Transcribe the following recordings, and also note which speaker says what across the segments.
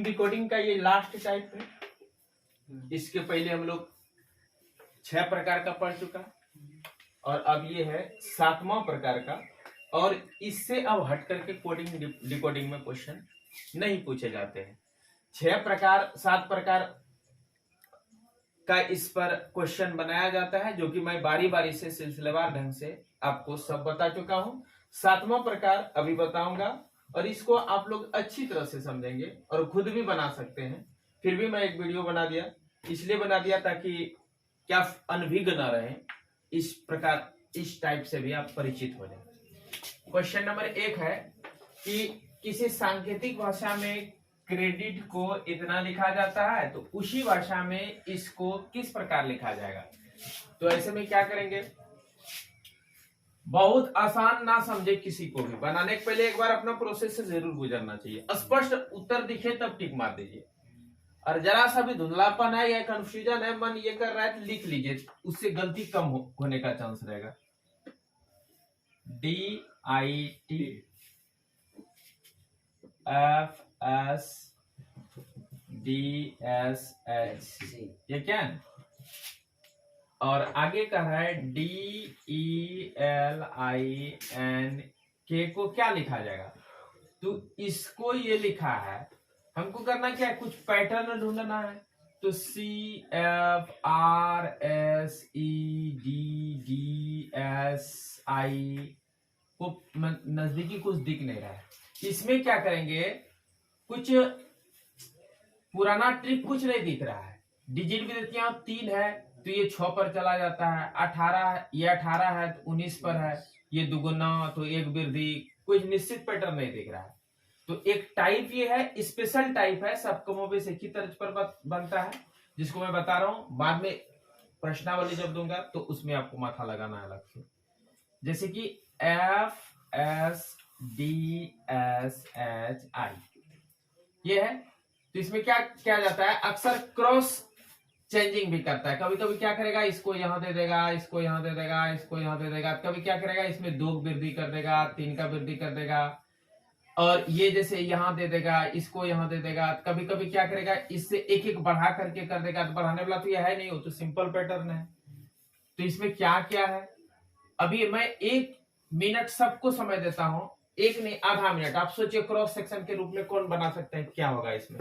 Speaker 1: Decoding का ये last type है। इसके पहले हम लोग 6 प्रकार का पढ़ चुका और अब ये है 7वां प्रकार का। और इससे अब हट करके कोडिंग डिकोडिंग में क्वेश्चन नहीं पूछे जाते हैं। 7 प्रकार का इस पर क्वेश्चन बनाया जाता है, जो कि मैं बारी बारी से सिलसिलेवार ढंग से आपको सब बता चुका हूं। 7वां प्रकार अभी बताऊंगा और इसको आप लोग अच्छी तरह से समझेंगे और खुद भी बना सकते हैं। फिर भी मैं एक वीडियो बना दिया, इसलिए बना दिया ताकि क्या अनभिज्ञ न रहे, इस प्रकार इस टाइप से भी आप परिचित हो जाए। क्वेश्चन नंबर 1 है कि किसी सांकेतिक भाषा में क्रेडिट को इतना लिखा जाता है, तो उसी भाषा में इसको किस प्रकार लिखा जाएगा। तो ऐसे में क्या करेंगे, बहुत आसान ना समझे किसी को भी, बनाने के पहले एक बार अपना प्रोसेस से जरूर गुजरना चाहिए। स्पष्ट उत्तर दिखे तब टिक मार दीजिए, और जरा सा भी धुंधलापन है या कंफ्यूजन है, मन ये कर रहा है तो लिख लीजिए, उससे गलती कम होने का चांस रहेगा। DITFSDSH ये क्या है, और आगे का है DELINK को क्या लिखा जाएगा। तो इसको ये लिखा है, हमको करना क्या है, कुछ पैटर्न ढूंढना है। तो CFRSEDDSI को नजदीकी कुछ दिख नहीं रहा है। इसमें क्या करेंगे, कुछ पुराना ट्रिक कुछ नहीं दिख रहा है। डिजिट भी देखिए आप 3 है तो ये 6 पर चला जाता है, 18 ये 18 है तो 19 पर है, ये दुगुना तो 1 वृद्धि, कुछ निश्चित पैटर्न नहीं दिख रहा है। तो एक टाइप ये है, स्पेशल टाइप है, सब कमोबेश एक ही तर्ज पर बनता है, जिसको मैं बता रहा हूं। बाद में प्रश्नावली जब दूंगा तो उसमें आपको माथा लगाना है अलग से। जैसे कि FSDSHI ये है, तो इसमें क्या किया जाता है, अक्सर क्रॉस चेंजिंग भी करता है। कभी कभी क्या करेगा, इसको यहां दे देगा, इसको यहां दे देगा, इसको यहां दे देगा। कभी क्या करेगा, इसमें 2 वृद्धि कर देगा, 3 का वृद्धि कर देगा, और ये जैसे यहां दे देगा, इसको यहां दे देगा। कभी कभी क्या करेगा, इससे एक एक बढ़ा करके कर देगा। तो बढ़ाने वाला तो यह है नहीं, वो तो सिंपल पैटर्न है। तो इसमें क्या क्या है, अभी मैं 1 मिनट सबको समय देता हूं, 1 नहीं आधा मिनट। आप सोचिए क्रॉस सेक्शन के रूप में कौन बना सकते हैं, क्या होगा इसमें।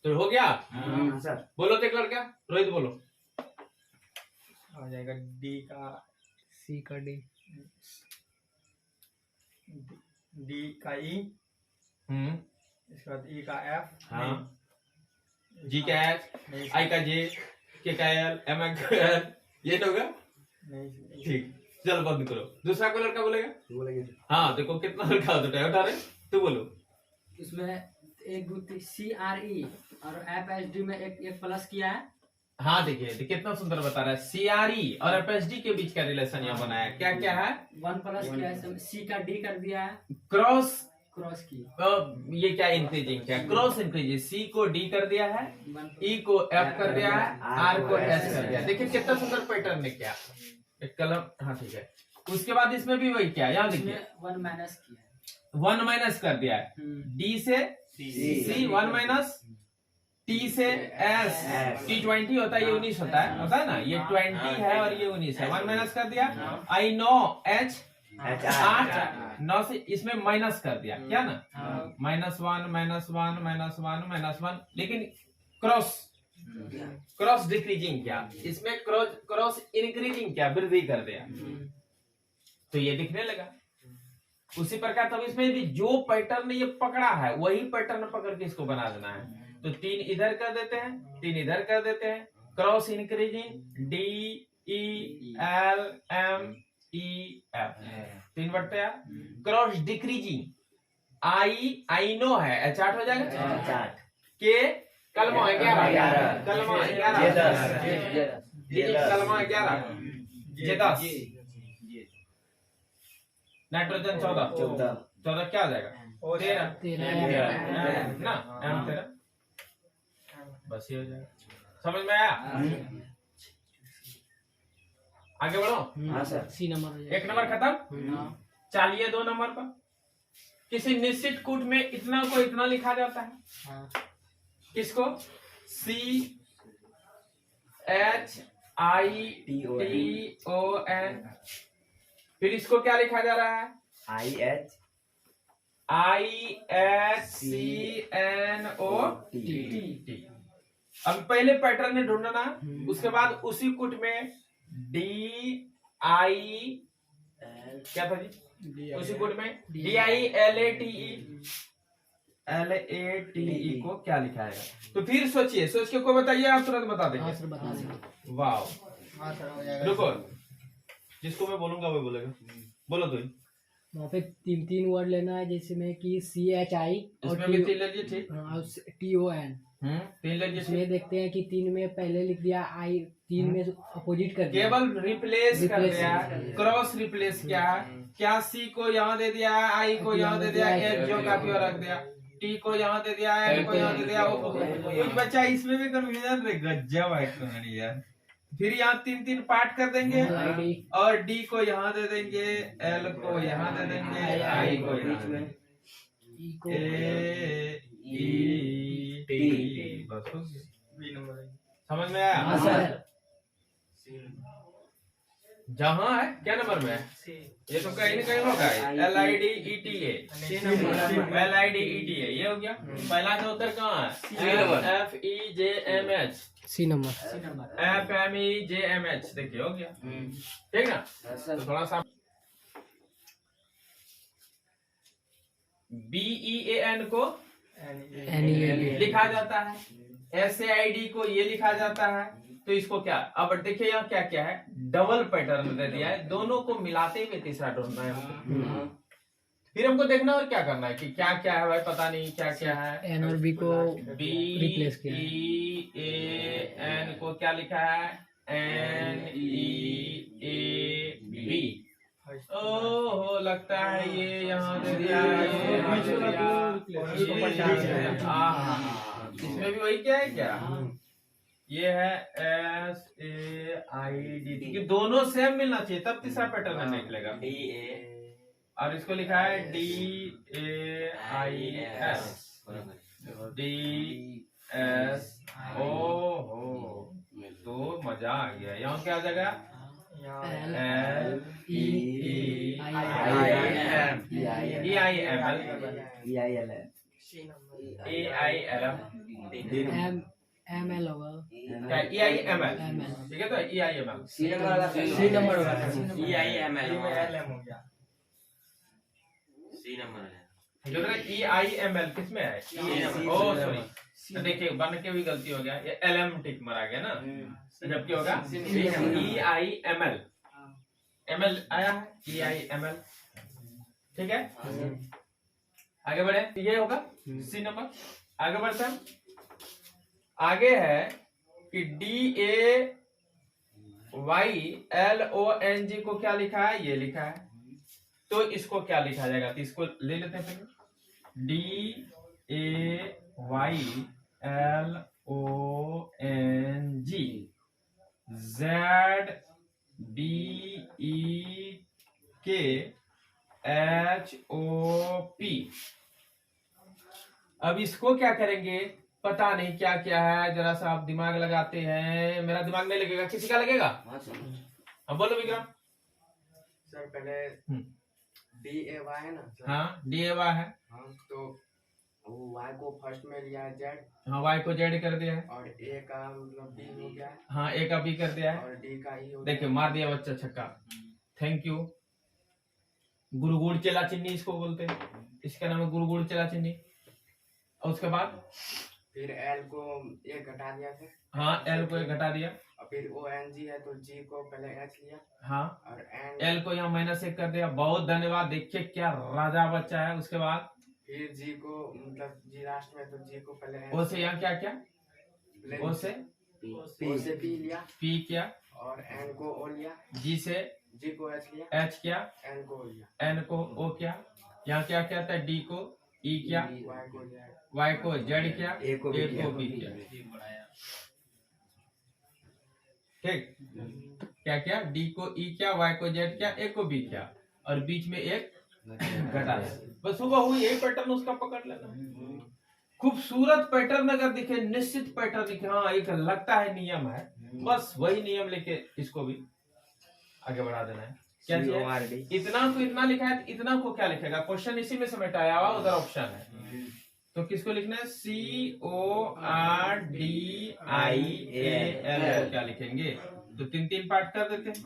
Speaker 1: तो हो गया सर, बोलो तो एक लड़का, रोहित बोलो।
Speaker 2: आ जाएगा डी का सी का डी, डी का ई, इसके बाद ई का एफ,
Speaker 1: हाँ, जी का एच, आई का जे, के का एल, एम का एल, ये तो होगा ठीक। चलो बंद करो, दूसरा कोई लड़का बोलेगा। हाँ देखो कितना लड़का उठा रहे, तू बोलो।
Speaker 3: इसमें एक CRE और FSD में एक प्लस किया है।
Speaker 1: हाँ देखिए कितना सुंदर बता रहा है, CRE और FSD के बीच का रिलेशन यहाँ बनाया। क्या क्या है,
Speaker 3: 1 प्लस किया है, C का D कर दिया है,
Speaker 1: क्रॉस
Speaker 3: की।
Speaker 1: ये क्या इंक्रीजिंग, क्या क्रॉस इंक्रीजिंग। C को D कर दिया है, E को F कर दिया है, R को S कर दिया। देखिए कितना सुंदर पैटर्न ने किया, एक कलम। हाँ ठीक है, उसके बाद इसमें भी वही क्या, यहाँ देखिए
Speaker 3: 1 माइनस किया है,
Speaker 1: 1 माइनस कर दिया है, D से C, 1 माइनस T से S, T20 होता है, ये 19 होता है ना, ये 20 है और ये 19 है। 1 माइनस कर दिया, I नो H 8 9 से इसमें माइनस कर दिया, क्या ना, -1 -1 लेकिन क्रॉस डिक्रीजिंग क्या, इसमें क्रॉस इंक्रीजिंग क्या, वृद्धि कर दिया। तो ये दिखने लगा। उसी प्रकार तब इसमें भी जो पैटर्न ये पकड़ा है वही पैटर्न पकड़ के इसको बना देना है। तो 3 इधर कर देते हैं, 3 इधर कर देते हैं, क्रॉस इंक्रीजिंग DELMEF 3 बढ़ते हैं, क्रॉस डिक्रीजिंग I नो है, H8 हो जाएगा, के कलमा 11, कलमा 11, J10, नाइट्रोजन 14 क्या आ जाएगा, 13 ना, M13। बस ये हो जाएगा, समझ में आया। आगे बढ़ो।
Speaker 3: हाँ सर, C नंबर
Speaker 1: 1 नंबर खत्म, चलिए 2 नंबर पर। किसी निश्चित कूट में इतना को इतना लिखा जाता है।
Speaker 3: हाँ।
Speaker 1: किसको? CHITON। फिर इसको क्या लिखा जा रहा है? IHCNOT। अब पहले पैटर्न में ढूंढना, उसके बाद उसी कुट में DI क्या था जी? उसी कुट में DILATE को क्या लिखाएगा? तो फिर सोचिए, सोच के को बताइए, आप तुरंत बता
Speaker 3: हाँ
Speaker 1: देंगे।
Speaker 3: सर बता देंगे।
Speaker 1: वाह,
Speaker 2: हाँ सर हो जाएगा।
Speaker 1: रुको, जिसको मैं बोलूंगा वो बोलेगा। बोलो तो।
Speaker 3: वहाँ पे 3 वर्ड लेना है, जैसे में कि CHI और
Speaker 1: इसमें भी 3 लीजिए, ठीक।
Speaker 3: TON।
Speaker 1: 3 लीजिए,
Speaker 3: इसमें देखते हैं कि 3 में पहले लिख दिया I, 3 में अपोजिट कर दिया।
Speaker 1: केवल रिप्लेस कर
Speaker 3: Replace
Speaker 1: दिया,
Speaker 3: कर दिया।
Speaker 1: क्रॉस रिप्लेस किया है। क्या C को यहाँ दे दिया, I को यहाँ दे दिया, H जो काफी रख दिया, T को यहाँ दे दिया, L को यहाँ दे दिया। कुछ बच्चा इसमें भी कंफ्यूजन रे, गजब है कहानी यार। फिर यहाँ 3 पार्ट कर देंगे और D को यहाँ दे देंगे, L को यहाँ दे देंगे, I को यहाँ दे देंगे, A E T। बस हो गया।
Speaker 2: बी नंबर है।
Speaker 1: समझ में आया?
Speaker 3: हाँ सर।
Speaker 1: जहाँ है क्या नंबर में है? ये तो कहीं न कहीं होगा। LIDETA, LIDETA ये हो गया। पहला का उत्तर कहाँ है? FEJMH,
Speaker 3: C number.
Speaker 1: FMEJMH। देखिए हो गया, ठीक ना? तो थोड़ा सा BEAN को
Speaker 3: NEAB
Speaker 1: लिखा जाता है, SAID को ये लिखा जाता है। तो इसको क्या, अब देखिए यहाँ क्या क्या है, डबल पैटर्न दे दिया है, दोनों को मिलाते हुए तीसरा ढूंढना है हमको। फिर हमको देखना और क्या करना है कि क्या क्या है भाई, पता नहीं क्या क्या है।
Speaker 3: N और B को
Speaker 1: BEAN
Speaker 3: किया है।
Speaker 1: को क्या लिखा है? NEAB। ओहो, लगता है ये यहाँ दे दिया है, इसमें भी वही क्या है क्या? ये है SAID, क्योंकि दोनों सेम मिलना चाहिए तब तीसरा पैटर्न निकलेगा। और इसको लिखा है DAIS, DS। ओहो, तो मजा आ गया। यहाँ क्या आ जाएगा?
Speaker 3: ML होगा।
Speaker 1: EIML, ठीक है। तो EIML
Speaker 3: C नंबर होगा।
Speaker 1: EIML किसमें है? ओ सॉरी, तो देखिए बन के भी गलती हो गया, ये LM टिक मरा गया ना, जबकि होगा EIML। ML आया है, EIML, ठीक है। आगे बढ़े, ये होगा C नंबर। आगे बढ़ते हैं, आगे है कि DAYLONG को क्या लिखा है? ये लिखा है। तो इसको क्या लिखा जाएगा? तो इसको ले लेते हैं पहले, DAYLONG ZBEKHOP। अब इसको क्या करेंगे? पता नहीं क्या क्या है, जरा सा आप दिमाग लगाते हैं। मेरा दिमाग नहीं लगेगा, किसी का लगेगा? अब बोलो विक्रम।
Speaker 4: सर पहले DAY है ना सर?
Speaker 1: हाँ, DAY है।
Speaker 4: हाँ, तो वो Y को फर्स्ट में लिया है Z,
Speaker 1: हाँ, Y को Z कर दिया है।
Speaker 4: और A का मतलब B हो गया है,
Speaker 1: हाँ, A का B कर दिया है।
Speaker 4: और D का E हो
Speaker 1: देखिए
Speaker 4: गया।
Speaker 1: मार दिया बच्चा छक्का, थैंक यू। गुरुगुड़ चेला चिन्नी इसको बोलते हैं, इसका नाम है गुरुगुड़ चेला चिन्नी। और उसके बाद
Speaker 4: फिर L को एक घटा दिया था,
Speaker 1: हाँ, L को एक घटा दिया।
Speaker 4: और फिर ONG है तो G को पहले H लिया,
Speaker 1: हाँ,
Speaker 4: और N
Speaker 1: L को यहाँ -1 कर दिया। बहुत धन्यवाद, देखिए क्या राजा बच्चा है। उसके बाद
Speaker 4: फिर G को मतलब G लास्ट में, तो G को पहले
Speaker 1: O से यहाँ क्या क्या, O से
Speaker 4: O से P लिया,
Speaker 1: P किया,
Speaker 4: और N को O लिया,
Speaker 1: G से
Speaker 4: G को H लिया,
Speaker 1: H किया,
Speaker 4: N को O लिया,
Speaker 1: N को O किया, यहाँ क्या क्या था? D को E किया,
Speaker 4: Y को लिया,
Speaker 1: Y को Z किया, A को B किया। ठीक, क्या क्या? D को E किया, Y को Z किया, A को B किया, और बीच में एक घटा दिया। बस हुआ यही पैटर्न उसका पकड़ लेना। खूबसूरत पैटर्न अगर दिखे, निश्चित पैटर्न दिखे, हाँ एक लगता है नियम है, बस वही नियम लेके इसको भी आगे बढ़ा देना है। क्या चाहिए? इतना को इतना लिखा है, इतना को क्या लिखेगा? क्वेश्चन इसी में समेटाया हुआ, उधर ऑप्शन है, तो किसको लिखना है? CORDIAL क्या लिखेंगे? तो 3 पार्ट कर देते हैं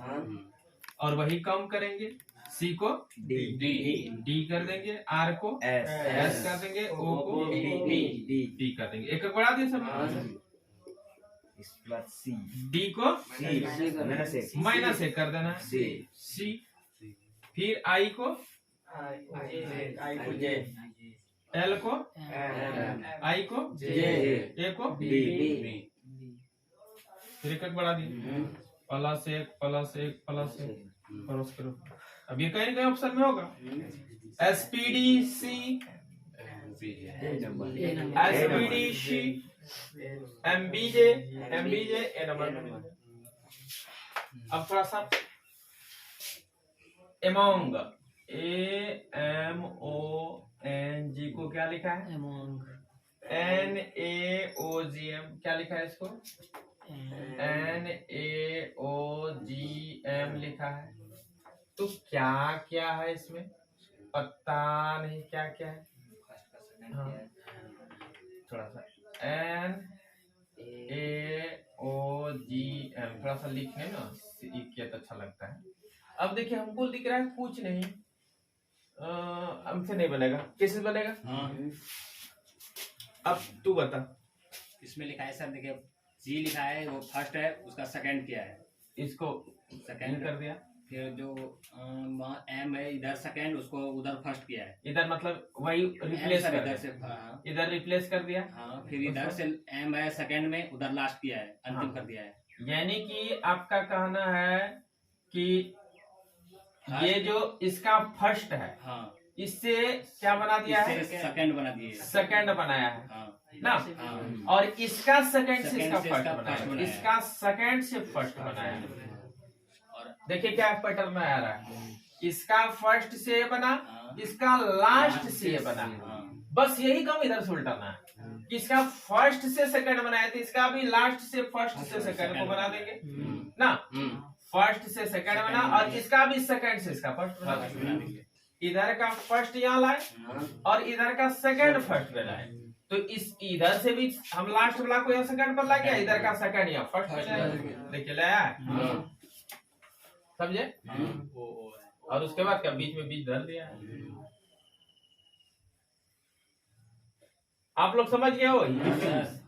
Speaker 1: और वही कम करेंगे। C को D कर देंगे, R को S कर देंगे, O को D कर देंगे। एक बढ़ा दिए सब। D को -1 कर देना है, C। फिर I को L को I को A को B। फिर एक बढ़ा दिए, +1 +1 करो। अब ये कहीं ना कहीं ऑप्शन में होगा। SPDC SPDC MBJ A number. अब थोड़ा सा among AMONG को क्या लिखा है? NAOGM क्या लिखा है इसको? NAOGM लिखा है। तो क्या क्या है इसमें पता नहीं, क्या क्या है। हाँ थोड़ा सा NAOGM थोड़ा सा लिखने ना किया तो अच्छा लगता है। अब देखिए हमको दिख रहा है कुछ नहीं, हमसे नहीं बनेगा, कैसे बनेगा? अब तू बता।
Speaker 5: इसमें लिखा है सर, देखिए जी लिखा है वो फर्स्ट है, उसका सेकंड क्या है?
Speaker 1: इसको
Speaker 5: सेकंड
Speaker 1: कर दिया।
Speaker 5: फिर जो एम है इधर सेकंड, उसको उधर फर्स्ट किया है।
Speaker 1: इधर मतलब वही रिप्लेस कर
Speaker 5: इधर से
Speaker 1: इधर रिप्लेस कर दिया।
Speaker 5: हाँ, फिर इधर से एम है सेकंड में, उधर लास्ट किया है, अंतिम कर दिया है।
Speaker 1: यानी कि आपका कहना है कि ये जो इसका फर्स्ट है,
Speaker 5: हाँ,
Speaker 1: इससे क्या बना दिया है?
Speaker 5: सेकंड बना दिए,
Speaker 1: सेकंड बनाया है
Speaker 5: हाँ
Speaker 1: ना। और इसका सेकंड से इसका फर्स्ट बनाया है,
Speaker 5: बनाया।
Speaker 1: इसका सेकंड से फर्स्ट बनाया है।
Speaker 5: और
Speaker 1: देखिए क्या पैटर्न में आ रहा है, इसका फर्स्ट से बना, इसका लास्ट से बना। बस यही काम इधर से उल्टाना है कि इसका फर्स्ट से सेकंड बनाया तो इसका भी लास्ट से फर्स्ट से सेकंड को बना देंगे ना। फर्स्ट से सेकंड बना और इसका भी सेकंड से इसका फर्स्ट बना देंगे। इधर का फर्स्ट यहाँ लाए और इधर का सेकंड फर्स्ट में लाए, तो इस इधर से भी हम लास्ट वाला को यहाँ सेकंड पर ला गया, इधर का सेकंड यहाँ फर्स्ट में लाएंगे। देखिए लाया, समझे? और उसके बाद क्या बीच में बीच धर दिया है। आप लोग समझ गए हो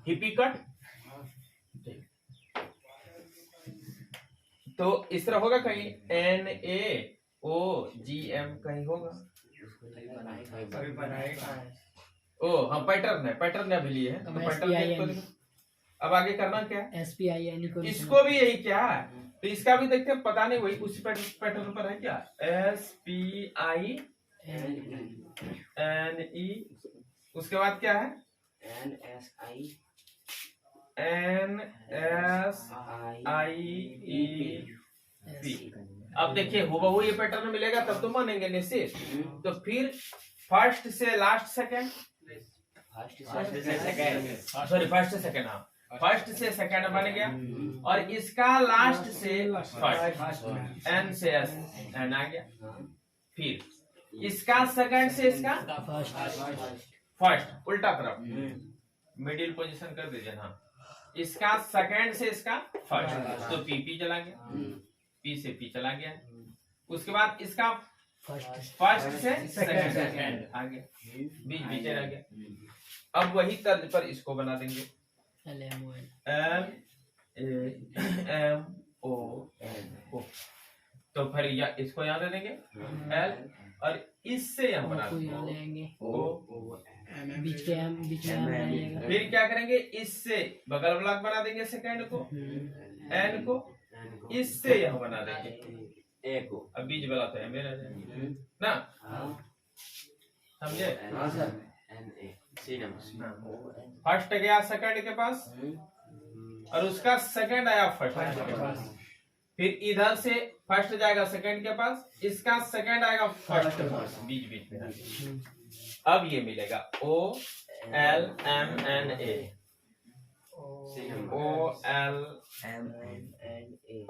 Speaker 1: हिपी कट? तो इस तरह होगा कहीं NAOGM कहीं होगा। ओ हाँ पैटर्न है, पैटर्न अभी लिए है तो पैटर्न। अब आगे करना क्या है?
Speaker 3: SPIN
Speaker 1: इसको भी यही क्या है, तो इसका भी देखते हैं, पता नहीं वही उसी पैटर्न पर है क्या? SPINE, उसके बाद क्या है? NSIEP। अब देखिए हुबहू ये पैटर्न मिलेगा तब तो मानेंगे निश्चित। तो फिर फर्स्ट से लास्ट सेकंड, सॉरी फर्स्ट से सेकंड, हाँ फर्स्ट से सेकंड बन गया और इसका लास्ट से फर्स्ट, N से S N आ गया। फिर इसका सेकंड से इसका फर्स्ट, उल्टा तरफ मिडिल पोजीशन कर दीजिए ना। इसका सेकंड से इसका फर्स्ट, तो P चला गया, P से P चला गया। उसके बाद इसका फर्स्ट से सेकंड आ गया, बीच बीच रह गया। अब वही तर्ज पर इसको बना देंगे LAMONO। तो फिर इसको यहाँ दे देंगे L और इससे यहाँ बना देंगे O।
Speaker 3: बीच में
Speaker 1: फिर क्या करेंगे, इससे बगल ब्लॉक बना देंगे सेकंड को, N को, इससे यहाँ बना देंगे A को। अब बीच वाला तो M रह जाएगा ना, समझे? फर्स्ट गया सेकंड के पास और उसका सेकंड आया फर्स्ट के पास। फिर इधर से फर्स्ट जाएगा सेकंड के पास, इसका सेकंड आएगा फर्स्ट के पास, बीच बीच में। अब ये मिलेगा OLMNA,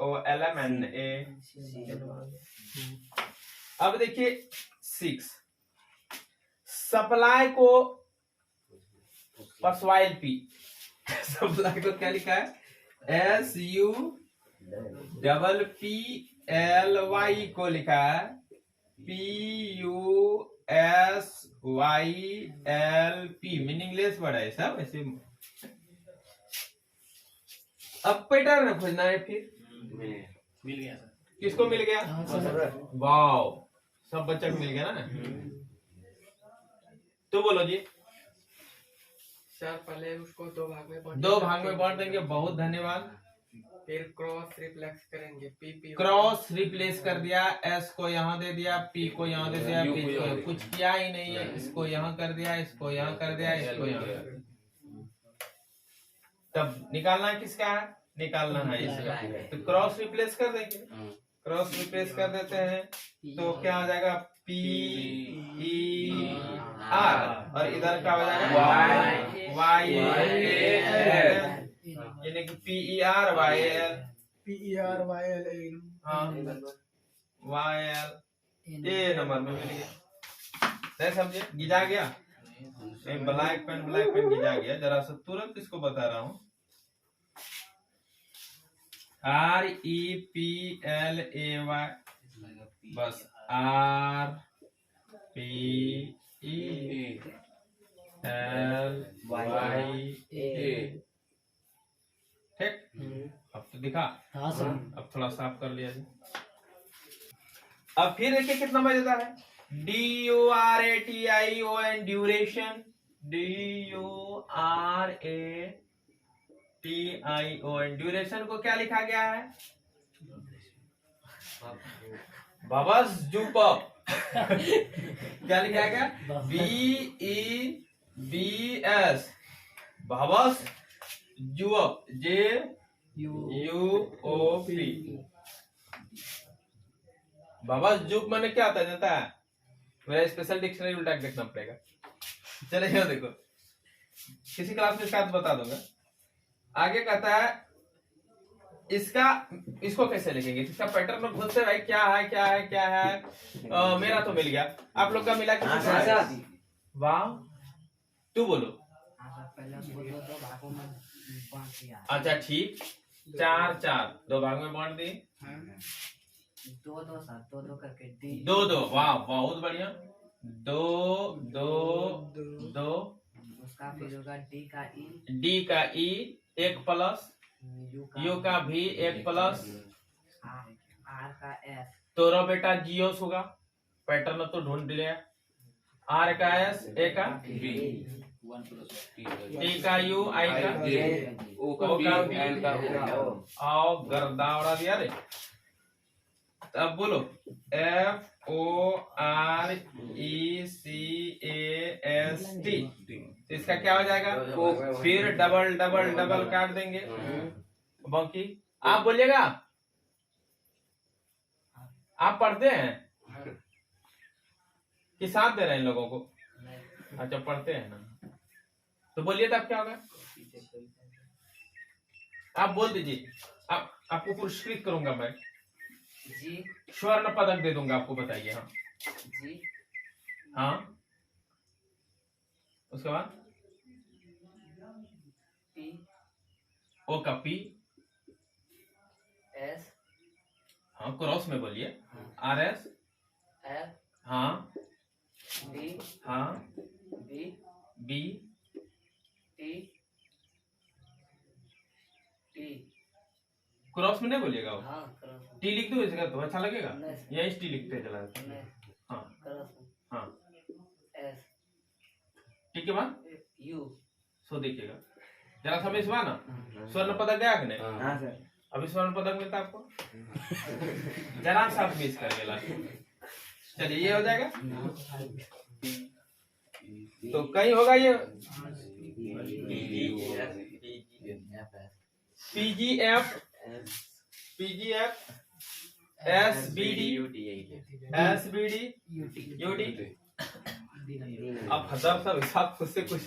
Speaker 1: OLMNA। अब देखिए 6, सप्लाई को परसवाइल पी, सप्लाई को क्या लिखा है, SUPPLY को लिखा है PUSYLP, मीनिंगलेस वर्ड है सब ऐसे। अब पैटर्न खोजना है, फिर
Speaker 5: मिल गया सर।
Speaker 1: किसको मिल गया, वाओ, सब बच्चा को मिल गया ना। तो बोलो जी,
Speaker 4: सर पहले उसको 2 भाग में बांट
Speaker 1: 2 भाग में बांट देंगे, बहुत धन्यवाद।
Speaker 4: फिर क्रॉस रिफ्लेक्स करेंगे, पी
Speaker 1: क्रॉस रिप्लेस कर दिया, S को यहाँ दे दिया, P को यहाँ दे दिया, P को कुछ किया ही नहीं है, इसको यहाँ कर दिया, इसको यहाँ कर दिया, इसको यहाँ कर दिया। तब निकालना किसका है, निकालना है इसका, तो क्रॉस रिप्लेस कर देंगे, क्रॉस रिप्लेस कर देते हैं तो क्या हो जाएगा, PER, और इधर क्या हो जाएगा YAL, यानी कि PERYL, हाँ YL, ये नंबर में मिल गया। नहीं समझे, गिजा गया, ब्लैक पेन गिजा गया। जरा सा तुरंत इसको बता रहा हूँ, REPLAY, बस RPELYA, ठीक। अब तो दिखा,
Speaker 3: हाँ सर।
Speaker 1: अब थोड़ा साफ कर लिया जी। अब फिर देखिए कितना मजेदार है, DURATION, ड्यूरेशन, DURATION, ड्यूरेशन को क्या लिखा गया है, बाबस जुपअप, क्या लिखा गया, BEBS, बाबस जुअप, JUOP। बाबा जुप मैंने क्या आता है जानता है, मेरा स्पेशल डिक्शनरी उल्टा के देखना पड़ेगा। चले जाओ, देखो किसी क्लास में इसका बता दूंगा। आगे कहता है इसको कैसे लिखेंगे, इसका पैटर्न खुद से भाई क्या है क्या है क्या है। मेरा तो मिल गया, आप लोग का मिला कि वाह, तू बोलो। अच्छा ठीक, 4 2 भाग में बांट दी,
Speaker 3: 2 करके
Speaker 1: 2 वाह बहुत बढ़िया, 2
Speaker 3: उसका फिर होगा
Speaker 1: D का E 1 प्लस, U का भी 1 प्लस,
Speaker 3: R का S,
Speaker 1: तोरा बेटा जियोस होगा, पैटर्न तो ढूंढ लिया, R का S, A का B, T का U, I का O का B, आओ गर्दा उड़ा दिया रे। अब बोलो FORECAST, इसका क्या हो जाएगा, फिर डबल काट देंगे। बाकी आप बोलिएगा, आप पढ़ते हैं कि साथ दे रहे हैं इन लोगों को, अच्छा पढ़ते हैं ना, तो बोलिए तब क्या होगा, आप बोल दीजिए, आपको पुरस्कृत करूंगा मैं,
Speaker 3: जी
Speaker 1: स्वर्ण पदक दे दूंगा आपको, बताइए। हाँ
Speaker 3: जी
Speaker 1: हाँ, उसके बाद
Speaker 3: P
Speaker 1: O का P,
Speaker 3: S
Speaker 1: हाँ क्रॉस में बोलिए, RS,
Speaker 3: F
Speaker 1: हाँ
Speaker 3: D
Speaker 1: हाँ,
Speaker 3: B
Speaker 1: B,
Speaker 3: T T,
Speaker 1: cross में नहीं बोलिएगा, वो
Speaker 3: हाँ क्रॉस
Speaker 1: T लिख दो इसका तो अच्छा लगेगा,
Speaker 3: नहीं।
Speaker 1: यही T लिखते चला जाता है।
Speaker 3: नहीं,
Speaker 1: हाँ
Speaker 3: क्रॉस
Speaker 1: हाँ,
Speaker 3: S
Speaker 1: ठीक है बात,
Speaker 3: U,
Speaker 1: सो देखिएगा जरा समय इस बार ना, स्वर्ण पदक गया कि नहीं,
Speaker 2: हाँ सर,
Speaker 1: अभी स्वर्ण पदक मिलता आपको, जरा सा मिस कर गया। चलिए ये हो जाएगा, तो कहीं होगा ये PGF PGF SBD SBD UD। अब हजार सब हिसाब खुद से कुछ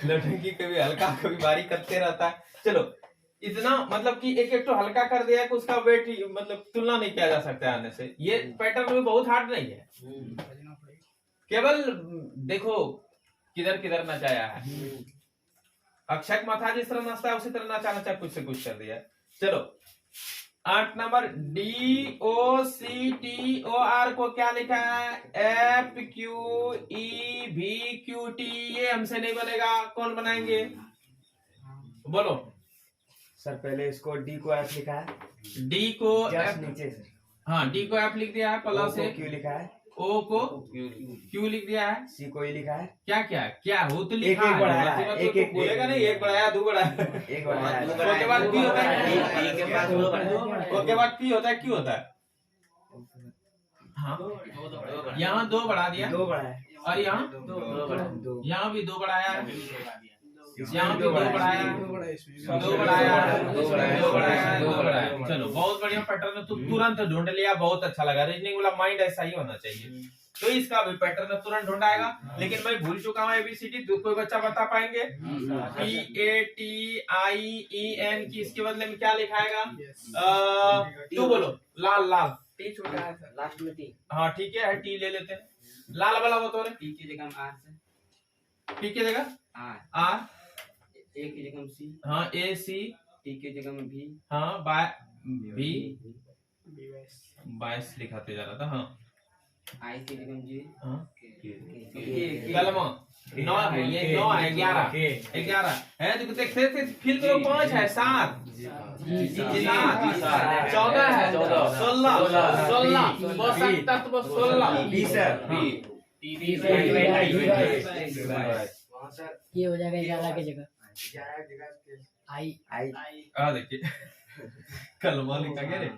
Speaker 1: लड़की कभी हल्का कभी भारी करते रहता है। चलो इतना मतलब कि एक एक तो हल्का कर दिया कि उसका वेट मतलब तुलना नहीं किया जा सकता है आने से। ये पैटर्न भी बहुत हार्ड नहीं है, केवल देखो किधर किधर नचाया है। अक्षय माथा जिस तरह नाचता है उसी तरह नचाना चाहे कुछ से कुछ कर दिया। चलो 8 नंबर DOCTOR को क्या लिखा है? FQEVQT। ये हमसे नहीं बनेगा, कौन बनाएंगे बोलो?
Speaker 4: सर पहले इसको डी को एफ लिखा है,
Speaker 1: डी को
Speaker 4: जस्ट
Speaker 1: F,
Speaker 4: नीचे सर।
Speaker 1: हाँ डी को F लिख दिया है, प्लस है
Speaker 4: क्यू लिखा है,
Speaker 1: ओ को क्यू लिख दिया है।
Speaker 4: सी को ई लिखा है,
Speaker 1: क्या क्या क्या हो तो लिखा
Speaker 4: एक-एक
Speaker 1: है,
Speaker 4: बढ़ाया है,
Speaker 1: मतलब तो
Speaker 4: एक-एक
Speaker 1: बोलेगा नहीं एक बढ़ाया दो बढ़ाया।
Speaker 4: एक बढ़ाया है।
Speaker 1: उसके बाद पी होता है,
Speaker 5: के बाद दो बढ़ाया।
Speaker 1: उसके बाद पी होता है, क्यू होता है। हाँ यहाँ दो बढ़ा दिया
Speaker 4: दो बढ़ाया है,
Speaker 1: और यहाँ
Speaker 4: दो
Speaker 1: यहाँ भी दो बढ़ाया है, यहाँ भी
Speaker 4: दो
Speaker 1: दो बढ़ाया है, दो बढ़ाया है, दो बढ़ाया है, दो बढ़ाया। चलो बहुत बढ़िया पैटर्न है, तुम तुरंत ढूंढ लिया, बहुत अच्छा लगा। रीजनिंग वाला माइंड ऐसा ही होना चाहिए। तो इसका भी पैटर्न तुरंत ढूंढाएगा, लेकिन मैं भूल चुका हूँ ABCD। कोई बच्चा बता पाएंगे? PATIEN की इसके बदले में क्या लिखाएगा? तू बोलो। लाल लाल
Speaker 3: टी छोटा है सर, लास्ट में टी।
Speaker 1: हाँ ठीक है, टी ले लेते हैं। लाल वाला बता रहे,
Speaker 3: टी की जगह आर से,
Speaker 1: टी की जगह
Speaker 3: आर,
Speaker 1: आर,
Speaker 3: ए की जगह सी,
Speaker 1: हाँ ए सी,
Speaker 3: टी की जगह में भी,
Speaker 1: हाँ बाय बी 22 लिखाते जा रहा था। हाँ
Speaker 3: आई की जगह में जी,
Speaker 1: हाँ
Speaker 3: के,
Speaker 1: कलमा 9 है, ये 9 है, 11 है। तो देखते फिर करो 5 है, 7 14 है, 16 पोषक तत्व 16
Speaker 4: बी सर, वहाँ सर
Speaker 6: ये हो जाएगा 11 की जगह
Speaker 4: 11 जगह
Speaker 6: आई।
Speaker 1: आ देखिए कलमा लिखा गया रे,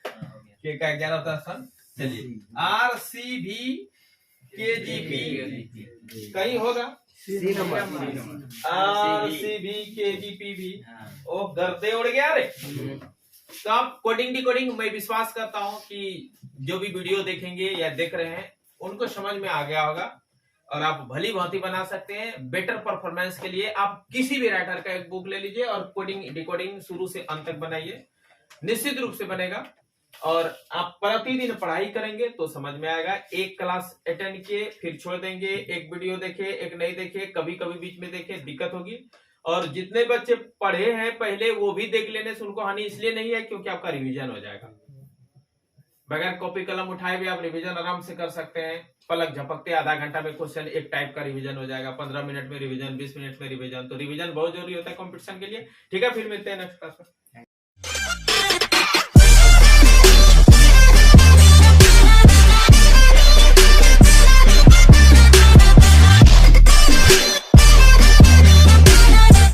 Speaker 1: के का 11 था सर। चलिए RCB KGP कहीं होगा,
Speaker 4: सी नंबर,
Speaker 1: RCB KGP भी ओ गर्दे उड़ गया रे। तो आप कोडिंग डिकोडिंग मैं विश्वास करता हूं कि जो भी वीडियो देखेंगे या देख रहे हैं उनको समझ में आ गया होगा और आप भली भांति बना सकते हैं। बेटर परफॉर्मेंस के लिए आप किसी भी राइटर का एक बुक ले लीजिए और कोडिंग डिकोडिंग शुरू से अंत तक बनाइए, निश्चित रूप से बनेगा। और आप प्रतिदिन पढ़ाई करेंगे तो समझ में आएगा। एक क्लास अटेंड किए फिर छोड़ देंगे, एक वीडियो देखे एक नहीं देखे, कभी कभी बीच में देखे, दिक्कत होगी। और जितने बच्चे पढ़े हैं पहले वो भी देख लेने से उनको हानि इसलिए नहीं है क्योंकि आपका रिवीजन हो जाएगा। बगैर कॉपी कलम उठाए भी आप रिवीजन आराम से कर सकते हैं। पलक झपकते आधा घंटा में क्वेश्चन एक टाइप का रिवीजन हो जाएगा, 15 मिनट में रिवीजन, 20 मिनट में रिवीजन। तो रिवीजन बहुत जरूरी होता है कंपटीशन के लिए। ठीक है, फिर मिलते हैं नेक्स्ट क्लास में।